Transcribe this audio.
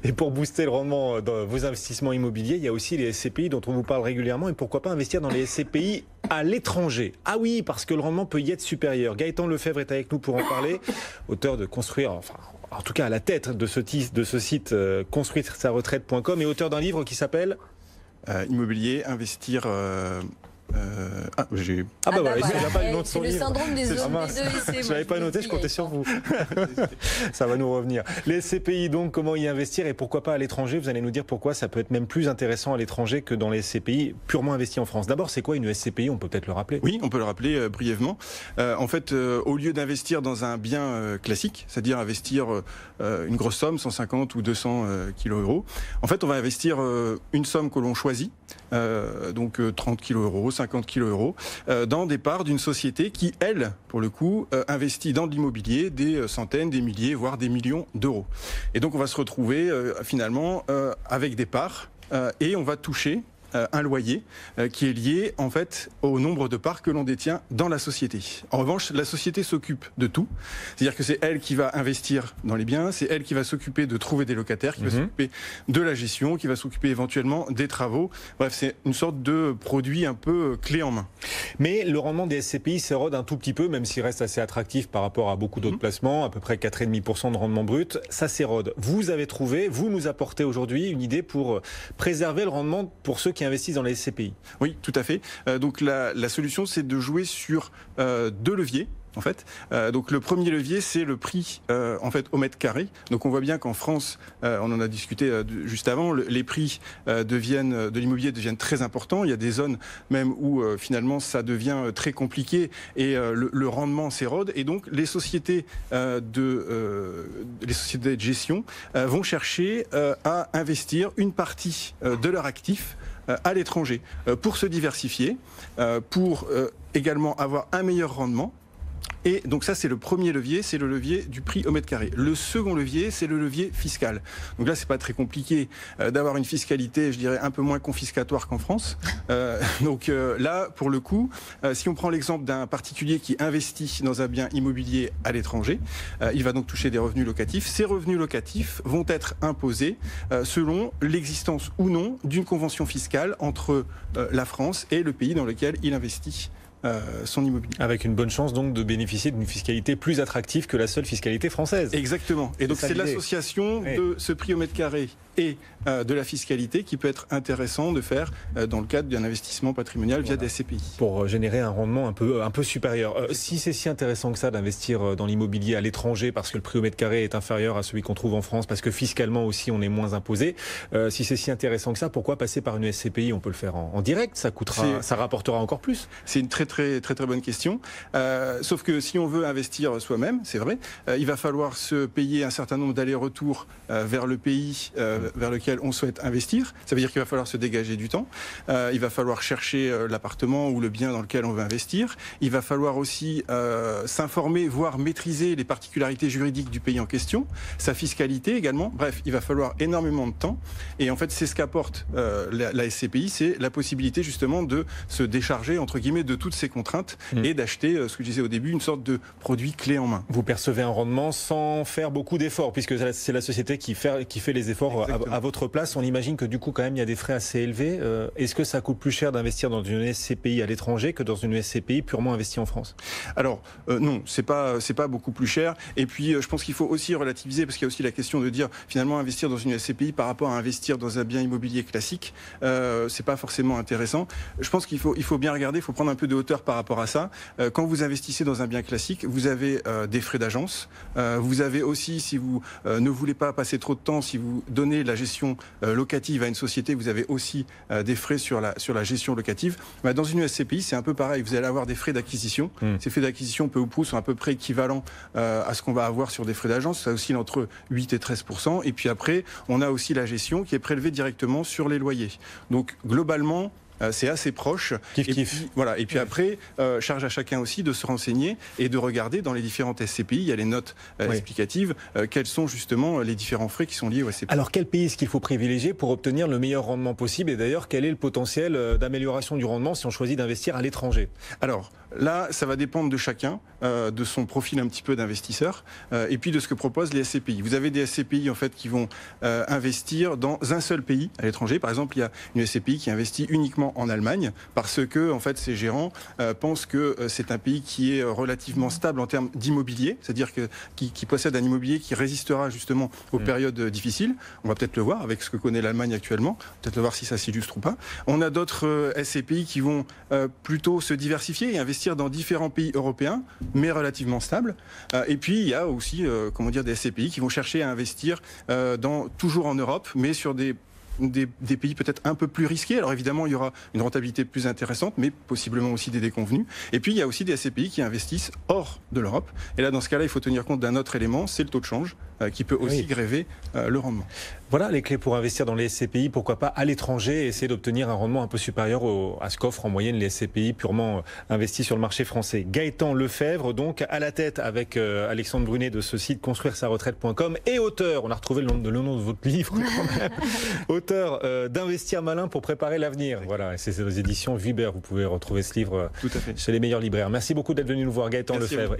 Et pour booster le rendement dans vos investissements immobiliers, il y a aussi les SCPI dont on vous parle régulièrement. Et pourquoi pas investir dans les SCPI à l'étranger? Ah oui, parce que le rendement peut y être supérieur. Gaëtan Lefebvre est avec nous pour en parler, auteur de Construire, enfin, en tout cas à la tête de ce site construire-sa-retraite.com et auteur d'un livre qui s'appelle Immobilier, investir... bah voilà, il n'a pas le nom de son livre. C'est le syndrome des hommes Je n'avais pas noté, je comptais sur vous. Ça va nous revenir. Les SCPI donc, comment y investir et pourquoi pas à l'étranger? Vous allez nous dire pourquoi ça peut être même plus intéressant à l'étranger que dans les SCPI purement investis en France. D'abord, c'est quoi une SCPI? On peut peut-être le rappeler. Oui, on peut le rappeler brièvement. En fait, au lieu d'investir dans un bien classique, c'est-à-dire investir une grosse somme, 150 ou 200 kilos euros, en fait, on va investir une somme que l'on choisit, donc 30 kilos euros, 50 kilos euros, dans des parts d'une société qui, elle, pour le coup, investit dans de l'immobilier des centaines, des milliers, voire des millions d'euros. Et donc on va se retrouver finalement avec des parts et on va toucher un loyer qui est lié en fait au nombre de parts que l'on détient dans la société. En revanche, la société s'occupe de tout. C'est-à-dire que c'est elle qui va investir dans les biens, c'est elle qui va s'occuper de trouver des locataires, qui va s'occuper de la gestion, qui va s'occuper éventuellement des travaux. Bref, c'est une sorte de produit un peu clé en main. Mais le rendement des SCPI s'érode un tout petit peu, même s'il reste assez attractif par rapport à beaucoup d'autres placements, à peu près 4,5% de rendement brut, ça s'érode. Vous avez trouvé, vous nous apportez aujourd'hui une idée pour préserver le rendement pour ceux qui investissent dans les SCPI. Oui, tout à fait. Donc la solution, c'est de jouer sur deux leviers. En fait, donc le premier levier, c'est le prix en fait au mètre carré. Donc on voit bien qu'en France, on en a discuté juste avant, les prix de l'immobilier deviennent très importants. Il y a des zones même où finalement ça devient très compliqué et le rendement s'érode. Et donc les sociétés de gestion vont chercher à investir une partie de leur actif à l'étranger pour se diversifier, pour également avoir un meilleur rendement. Et donc ça, c'est le premier levier, c'est le levier du prix au mètre carré. Le second levier, c'est le levier fiscal. Donc là, c'est pas très compliqué d'avoir une fiscalité, je dirais, un peu moins confiscatoire qu'en France. Là, pour le coup, si on prend l'exemple d'un particulier qui investit dans un bien immobilier à l'étranger, il va donc toucher des revenus locatifs. Ces revenus locatifs vont être imposés selon l'existence ou non d'une convention fiscale entre la France et le pays dans lequel il investit son immobilier. Avec une bonne chance donc de bénéficier d'une fiscalité plus attractive que la seule fiscalité française. Exactement. Et donc c'est l'association de ce prix au mètre carré et de la fiscalité qui peut être intéressant de faire dans le cadre d'un investissement patrimonial via des SCPI. Pour générer un rendement un peu supérieur. Si c'est si intéressant que ça d'investir dans l'immobilier à l'étranger parce que le prix au mètre carré est inférieur à celui qu'on trouve en France, parce que fiscalement aussi on est moins imposé, si c'est si intéressant que ça, pourquoi passer par une SCPI? On peut le faire en direct, ça rapportera encore plus. C'est une très bonne question. Sauf que si on veut investir soi-même, c'est vrai, il va falloir se payer un certain nombre d'allers-retours vers le pays vers lequel on souhaite investir. Ça veut dire qu'il va falloir se dégager du temps. Il va falloir chercher l'appartement ou le bien dans lequel on veut investir. Il va falloir aussi s'informer, voire maîtriser les particularités juridiques du pays en question, sa fiscalité également. Bref, il va falloir énormément de temps. Et en fait, c'est ce qu'apporte la SCPI, c'est la possibilité justement de se décharger, entre guillemets, de toutes ces contraintes et d'acheter, ce que je disais au début, une sorte de produit clé en main. Vous percevez un rendement sans faire beaucoup d'efforts, puisque c'est la société qui fait les efforts à votre place. On imagine que du coup, quand même, il y a des frais assez élevés. Est-ce que ça coûte plus cher d'investir dans une SCPI à l'étranger que dans une SCPI purement investie en France? Alors, non, c'est pas beaucoup plus cher. Et puis, je pense qu'il faut aussi relativiser, parce qu'il y a aussi la question de dire, finalement, investir dans une SCPI par rapport à investir dans un bien immobilier classique, c'est pas forcément intéressant. Je pense qu'il faut bien regarder, il faut prendre un peu de hauteur par rapport à ça. Quand vous investissez dans un bien classique, vous avez des frais d'agence. Vous avez aussi, si vous ne voulez pas passer trop de temps, si vous donnez la gestion locative à une société, vous avez aussi des frais sur la gestion locative. Dans une SCPI, c'est un peu pareil. Vous allez avoir des frais d'acquisition. Ces frais d'acquisition, peu ou prou, sont à peu près équivalents à ce qu'on va avoir sur des frais d'agence. Ça oscille entre 8 et 13%. Et puis après, on a aussi la gestion qui est prélevée directement sur les loyers. Donc, globalement, c'est assez proche. Et puis après, charge à chacun aussi de se renseigner et de regarder dans les différentes SCPI, il y a les notes explicatives, quels sont justement les différents frais qui sont liés aux SCPI. Alors quel pays est-ce qu'il faut privilégier pour obtenir le meilleur rendement possible? Et d'ailleurs, quel est le potentiel d'amélioration du rendement si on choisit d'investir à l'étranger? Alors, là, ça va dépendre de chacun, de son profil un petit peu d'investisseur, et puis de ce que proposent les SCPI. Vous avez des SCPI en fait qui vont investir dans un seul pays à l'étranger. Par exemple, il y a une SCPI qui investit uniquement en Allemagne parce que en fait ses gérants pensent que c'est un pays qui est relativement stable en termes d'immobilier, c'est-à-dire qui possède un immobilier qui résistera justement aux périodes difficiles. On va peut-être le voir avec ce que connaît l'Allemagne actuellement, peut-être le voir si ça s'illustre ou pas. On a d'autres SCPI qui vont plutôt se diversifier et investir dans différents pays européens, mais relativement stables. Et puis il y a aussi des SCPI qui vont chercher à investir toujours en Europe, mais sur des pays peut-être un peu plus risqués. Alors évidemment, il y aura une rentabilité plus intéressante, mais possiblement aussi des déconvenus. Et puis, il y a aussi des SCPI qui investissent hors de l'Europe. Et là, dans ce cas-là, il faut tenir compte d'un autre élément, c'est le taux de change, qui peut aussi gréver le rendement. Voilà les clés pour investir dans les SCPI, pourquoi pas à l'étranger et essayer d'obtenir un rendement un peu supérieur à ce qu'offrent en moyenne les SCPI purement investis sur le marché français. Gaëtan Lefebvre, donc à la tête avec Alexandre Brunet de ce site construire-sa-retraite.com et auteur, on a retrouvé le nom de votre livre quand même, auteur d'Investir malin pour préparer l'avenir. Voilà, c'est aux éditions Vuibert, vous pouvez retrouver ce livre chez les meilleurs libraires. Merci beaucoup d'être venu nous voir Gaëtan Lefebvre.